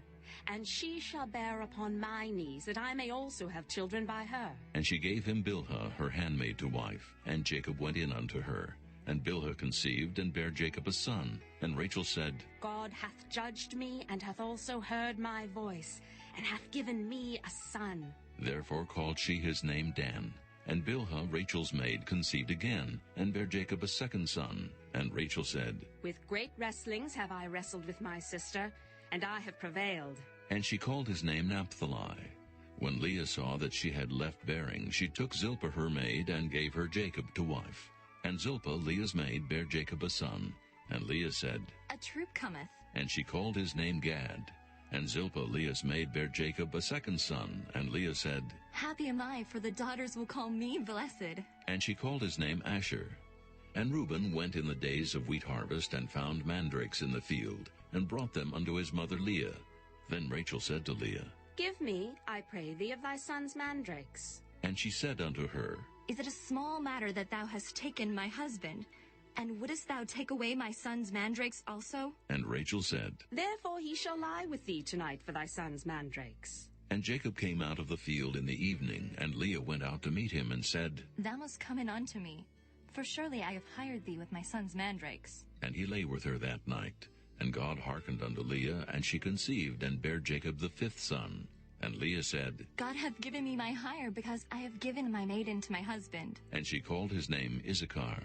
and she shall bear upon my knees, that I may also have children by her. And she gave him Bilhah her handmaid to wife, and Jacob went in unto her. And Bilhah conceived, and bare Jacob a son. And Rachel said, God hath judged me, and hath also heard my voice, and hath given me a son. Therefore called she his name Dan. And Bilhah, Rachel's maid, conceived again, and bare Jacob a second son. And Rachel said, With great wrestlings have I wrestled with my sister, and I have prevailed. And she called his name Naphtali. When Leah saw that she had left bearing, she took Zilpah her maid and gave her Jacob to wife. And Zilpah, Leah's maid, bare Jacob a son. And Leah said, A troop cometh. And she called his name Gad. And Zilpah, Leah's maid, bare Jacob a second son. And Leah said, Happy am I, for the daughters will call me blessed. And she called his name Asher. And Reuben went in the days of wheat harvest, and found mandrakes in the field, and brought them unto his mother Leah. Then Rachel said to Leah, Give me, I pray thee, of thy son's mandrakes. And she said unto her, Is it a small matter that thou hast taken my husband? And wouldest thou take away my son's mandrakes also? And Rachel said, Therefore he shall lie with thee tonight for thy son's mandrakes. And Jacob came out of the field in the evening, and Leah went out to meet him, and said, Thou must come in unto me, for surely I have hired thee with my son's mandrakes. And he lay with her that night. And God hearkened unto Leah, and she conceived, and bare Jacob the fifth son. And Leah said, God hath given me my hire, because I have given my maiden to my husband. And she called his name Issachar.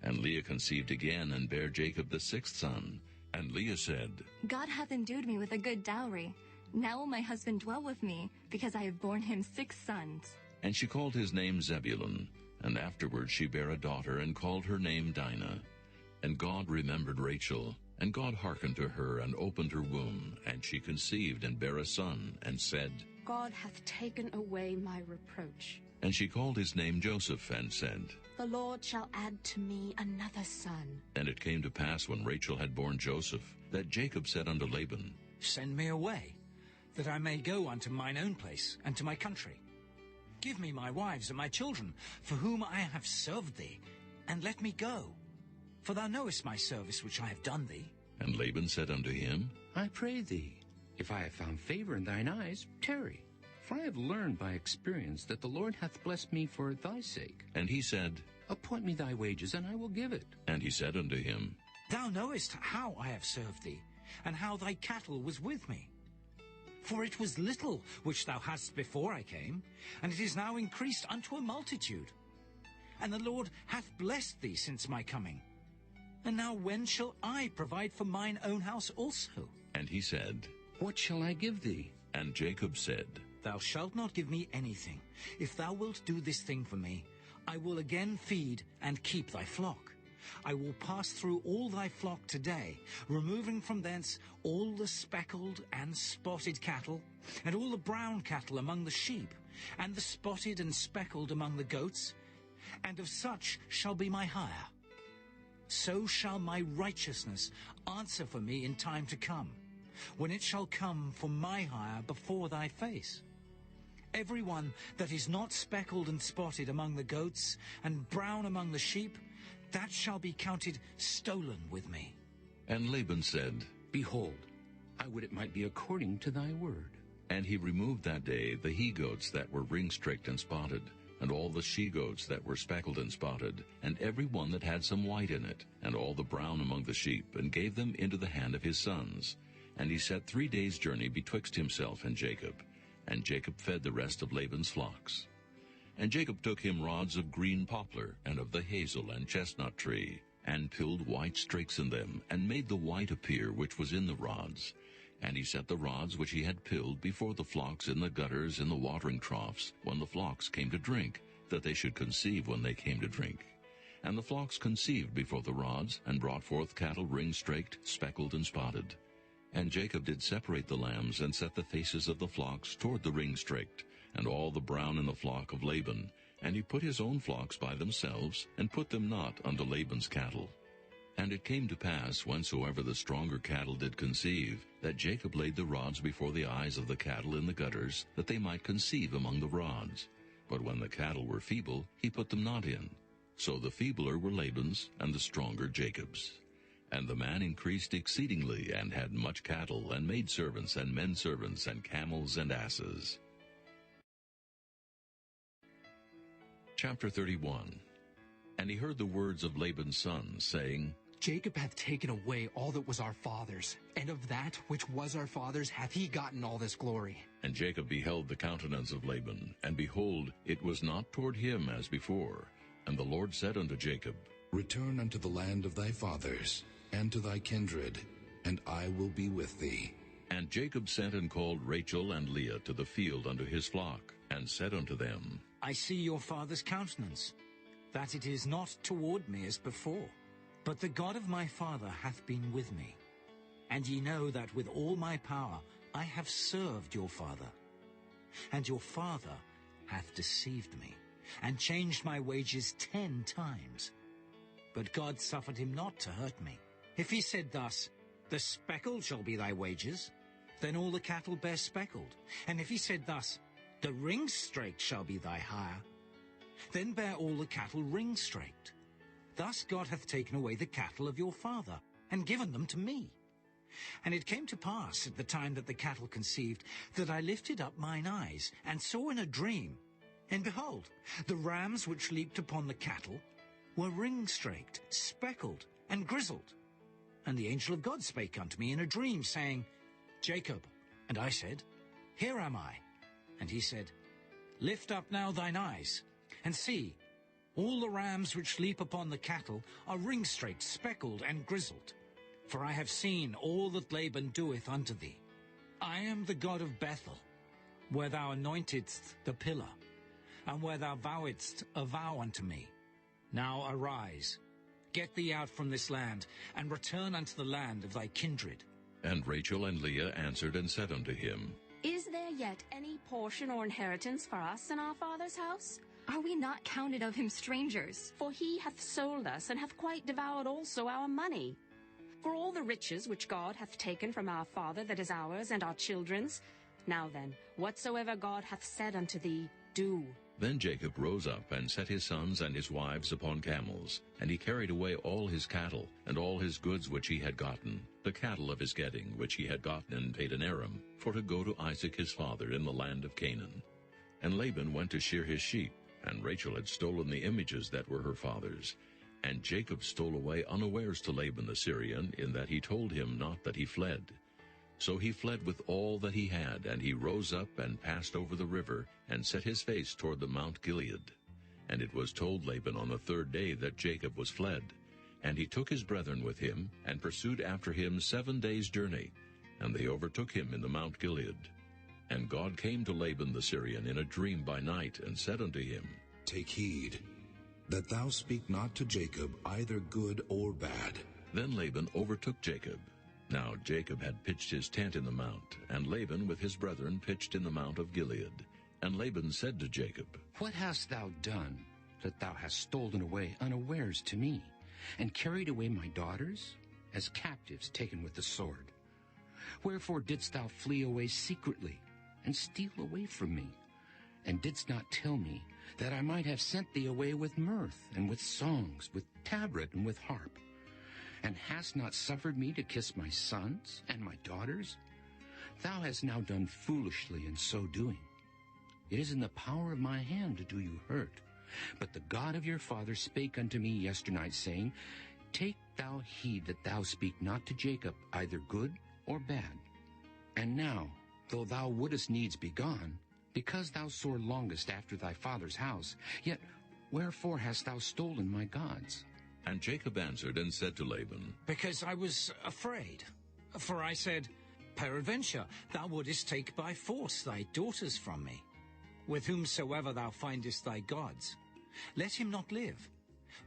And Leah conceived again, and bare Jacob the sixth son. And Leah said, God hath endued me with a good dowry. Now will my husband dwell with me, because I have borne him 6 sons. And she called his name Zebulun. And afterward she bare a daughter, and called her name Dinah. And God remembered Rachel, and God hearkened to her, and opened her womb. And she conceived, and bare a son, and said, God hath taken away my reproach. And she called his name Joseph, and said, The Lord shall add to me another son. And it came to pass, when Rachel had borne Joseph, that Jacob said unto Laban, Send me away, that I may go unto mine own place, and to my country. Give me my wives and my children, for whom I have served thee, and let me go. For thou knowest my service which I have done thee. And Laban said unto him, I pray thee, if I have found favor in thine eyes, tarry. For I have learned by experience that the Lord hath blessed me for thy sake. And he said, Appoint me thy wages, and I will give it. And he said unto him, Thou knowest how I have served thee, and how thy cattle was with me. For it was little which thou hadst before I came, and it is now increased unto a multitude. And the Lord hath blessed thee since my coming. And now when shall I provide for mine own house also? And he said, What shall I give thee? And Jacob said, Thou shalt not give me anything. If thou wilt do this thing for me, I will again feed and keep thy flock. I will pass through all thy flock today, removing from thence all the speckled and spotted cattle, and all the brown cattle among the sheep, and the spotted and speckled among the goats, and of such shall be my hire. So shall my righteousness answer for me in time to come, when it shall come for my hire before thy face. Every one that is not speckled and spotted among the goats, and brown among the sheep, that shall be counted stolen with me. And Laban said, Behold, I would it might be according to thy word. And he removed that day the he-goats that were ring-streaked and spotted, and all the she-goats that were speckled and spotted, and every one that had some white in it, and all the brown among the sheep, and gave them into the hand of his sons. And he set 3 days' journey betwixt himself and Jacob. And Jacob fed the rest of Laban's flocks. And Jacob took him rods of green poplar, and of the hazel and chestnut tree, and pilled white streaks in them, and made the white appear which was in the rods. And he set the rods which he had pilled before the flocks in the gutters in the watering troughs, when the flocks came to drink, that they should conceive when they came to drink. And the flocks conceived before the rods, and brought forth cattle ring-straked, speckled, and spotted. And Jacob did separate the lambs, and set the faces of the flocks toward the ring-straked, and all the brown in the flock of Laban. And he put his own flocks by themselves, and put them not unto Laban's cattle. And it came to pass, whensoever the stronger cattle did conceive, that Jacob laid the rods before the eyes of the cattle in the gutters, that they might conceive among the rods. But when the cattle were feeble, he put them not in. So the feebler were Laban's, and the stronger Jacob's. And the man increased exceedingly, and had much cattle, and maidservants, and menservants, and camels, and asses. Chapter 31. And he heard the words of Laban's sons, saying, Jacob hath taken away all that was our father's, and of that which was our father's hath he gotten all this glory. And Jacob beheld the countenance of Laban, and behold, it was not toward him as before. And the Lord said unto Jacob, Return unto the land of thy fathers, and to thy kindred, and I will be with thee. And Jacob sent and called Rachel and Leah to the field unto his flock, and said unto them, I see your father's countenance, that it is not toward me as before. But the God of my father hath been with me. And ye know that with all my power I have served your father. And your father hath deceived me, and changed my wages 10 times. But God suffered him not to hurt me. If he said thus, the speckled shall be thy wages, then all the cattle bear speckled. And if he said thus, the ring-straked shall be thy hire, then bear all the cattle ring-straked. Thus God hath taken away the cattle of your father, and given them to me. And it came to pass at the time that the cattle conceived, that I lifted up mine eyes, and saw in a dream, and behold, the rams which leaped upon the cattle were ring-straked, speckled, and grizzled. And the angel of God spake unto me in a dream, saying, Jacob. And I said, Here am I. And he said, Lift up now thine eyes, and see, all the rams which leap upon the cattle are ring-straked, speckled, and grizzled. For I have seen all that Laban doeth unto thee. I am the God of Bethel, where thou anointedst the pillar, and where thou vowedst a vow unto me. Now arise, get thee out from this land, and return unto the land of thy kindred. And Rachel and Leah answered and said unto him, Is there yet any portion or inheritance for us in our father's house? Are we not counted of him strangers? For he hath sold us, and hath quite devoured also our money. For all the riches which God hath taken from our father, that is ours and our children's. Now then, whatsoever God hath said unto thee, do. Then Jacob rose up and set his sons and his wives upon camels, and he carried away all his cattle, and all his goods which he had gotten, the cattle of his getting which he had gotten in Padan-aram, for to go to Isaac his father in the land of Canaan. And Laban went to shear his sheep, and Rachel had stolen the images that were her father's. And Jacob stole away unawares to Laban the Syrian, in that he told him not that he fled. So he fled with all that he had, and he rose up and passed over the river, and set his face toward the Mount Gilead. And it was told Laban on the 3rd day that Jacob was fled. And he took his brethren with him, and pursued after him 7 days' journey, and they overtook him in the Mount Gilead. And God came to Laban the Syrian in a dream by night, and said unto him, Take heed, that thou speak not to Jacob either good or bad. Then Laban overtook Jacob. Now Jacob had pitched his tent in the mount, and Laban with his brethren pitched in the mount of Gilead. And Laban said to Jacob, What hast thou done, that thou hast stolen away unawares to me, and carried away my daughters, as captives taken with the sword? Wherefore didst thou flee away secretly, and steal away from me, and didst not tell me, that I might have sent thee away with mirth, and with songs, with tabret, and with harp? And hast not suffered me to kiss my sons and my daughters? Thou hast now done foolishly in so doing. It is in the power of my hand to do you hurt. But the God of your father spake unto me yesternight, saying, Take thou heed that thou speak not to Jacob either good or bad. And now, though thou wouldest needs be gone, because thou sore longest after thy father's house, yet wherefore hast thou stolen my gods? And Jacob answered and said to Laban, Because I was afraid. For I said, Peradventure thou wouldest take by force thy daughters from me. With whomsoever thou findest thy gods, let him not live.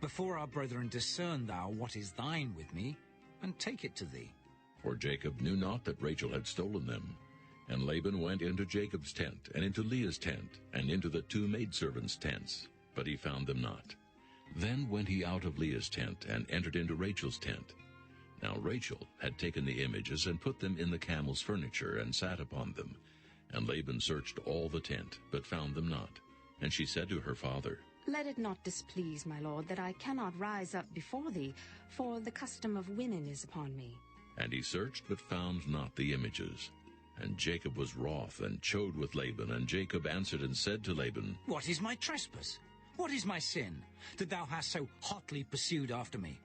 Before our brethren discern thou what is thine with me, and take it to thee. For Jacob knew not that Rachel had stolen them. And Laban went into Jacob's tent, and into Leah's tent, and into the 2 maidservants' tents, but he found them not. Then went he out of Leah's tent, and entered into Rachel's tent. Now Rachel had taken the images, and put them in the camel's furniture, and sat upon them. And Laban searched all the tent, but found them not. And she said to her father, Let it not displease my lord, that I cannot rise up before thee, for the custom of women is upon me. And he searched, but found not the images. And Jacob was wroth, and chode with Laban. And Jacob answered and said to Laban, What is my trespass? What is my sin, that thou hast so hotly pursued after me?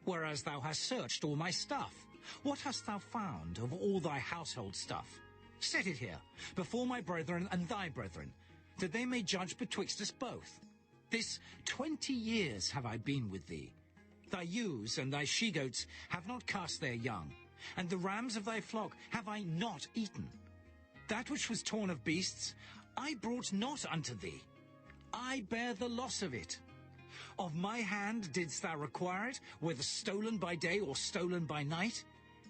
Whereas thou hast searched all my stuff. What hast thou found of all thy household stuff? Set it here, before my brethren and thy brethren, that they may judge betwixt us both. This 20 years have I been with thee. Thy ewes and thy she-goats have not cast their young, and the rams of thy flock have I not eaten. That which was torn of beasts, I brought not unto thee. I bear the loss of it. Of my hand didst thou require it, whether stolen by day or stolen by night?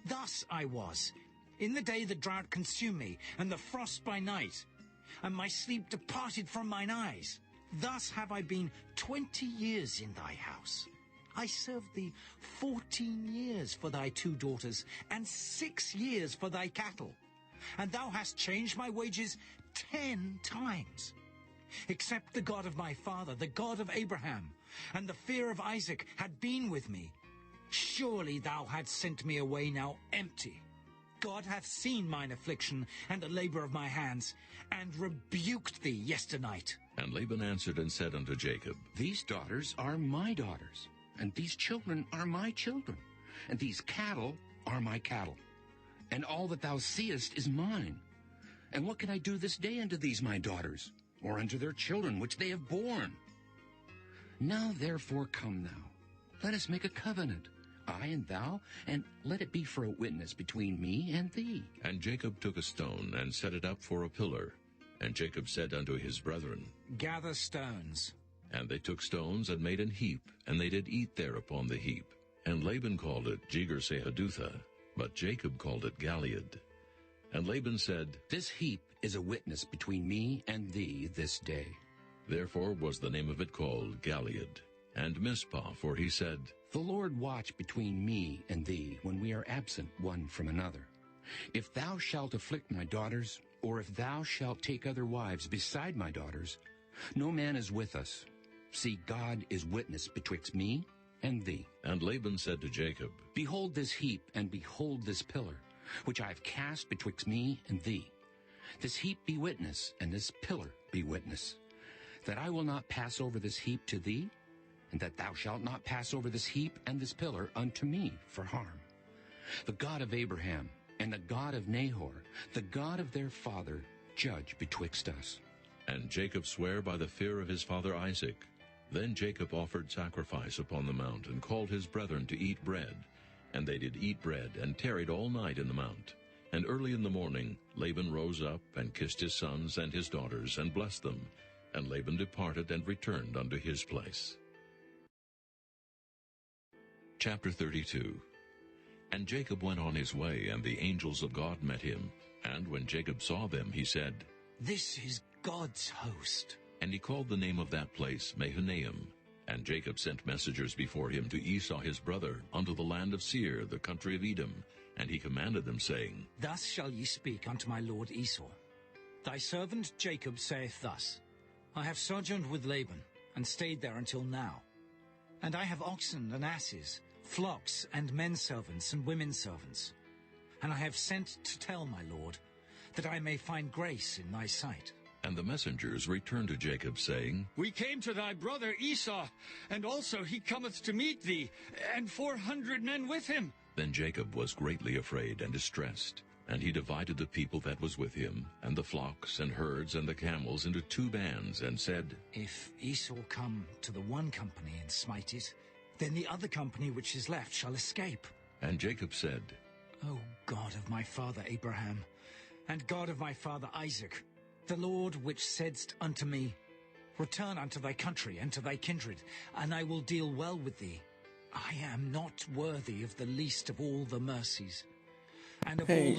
Thus I was. In the day the drought consumed me, and the frost by night, and my sleep departed from mine eyes. Thus have I been 20 years in thy house. I served thee 14 years for thy 2 daughters, and 6 years for thy cattle. And thou hast changed my wages 10 times. Except the God of my father, the God of Abraham, and the fear of Isaac had been with me, surely thou hadst sent me away now empty. God hath seen mine affliction and the labor of my hands, and rebuked thee yesternight. And Laban answered and said unto Jacob, These daughters are my daughters, and these children are my children, and these cattle are my cattle, and all that thou seest is mine. And what can I do this day unto these my daughters, or unto their children which they have borne? Now therefore come thou, let us make a covenant, I and thou, and let it be for a witness between me and thee. And Jacob took a stone and set it up for a pillar. And Jacob said unto his brethren, Gather stones. And they took stones and made an heap, and they did eat there upon the heap. And Laban called it Jegar-sahadutha, but Jacob called it Galeed. And Laban said, This heap is a witness between me and thee this day. Therefore was the name of it called Galeed. And Mizpah, for he said, The Lord watch between me and thee when we are absent one from another. If thou shalt afflict my daughters, or if thou shalt take other wives beside my daughters, no man is with us. See, God is witness betwixt me and thee. And Laban said to Jacob, Behold this heap, and behold this pillar, which I have cast betwixt me and thee. This heap be witness, and this pillar be witness, that I will not pass over this heap to thee, and that thou shalt not pass over this heap and this pillar unto me for harm. The God of Abraham, and the God of Nahor, the God of their father, judge betwixt us. And Jacob sware by the fear of his father Isaac. Then Jacob offered sacrifice upon the mount, and called his brethren to eat bread. And they did eat bread, and tarried all night in the mount. And early in the morning Laban rose up, and kissed his sons and his daughters, and blessed them. And Laban departed and returned unto his place. Chapter 32. And Jacob went on his way, and the angels of God met him. And when Jacob saw them, he said, This is God's host. And he called the name of that place Mahanaim. And Jacob sent messengers before him to Esau his brother, unto the land of Seir, the country of Edom. And he commanded them, saying, Thus shall ye speak unto my lord Esau. Thy servant Jacob saith thus, I have sojourned with Laban, and stayed there until now. And I have oxen and asses, flocks and men servants and women servants. And I have sent to tell my lord, that I may find grace in thy sight. And the messengers returned to Jacob, saying, We came to thy brother Esau, and also he cometh to meet thee, and 400 men with him. Then Jacob was greatly afraid and distressed. And he divided the people that was with him, and the flocks and herds and the camels, into 2 bands, and said, If Esau come to the one company and smite it, then the other company which is left shall escape. And Jacob said, O God of my father Abraham, and God of my father Isaac, the Lord which saidst unto me, Return unto thy country and to thy kindred, and I will deal well with thee. I am not worthy of the least of all the mercies, and of all the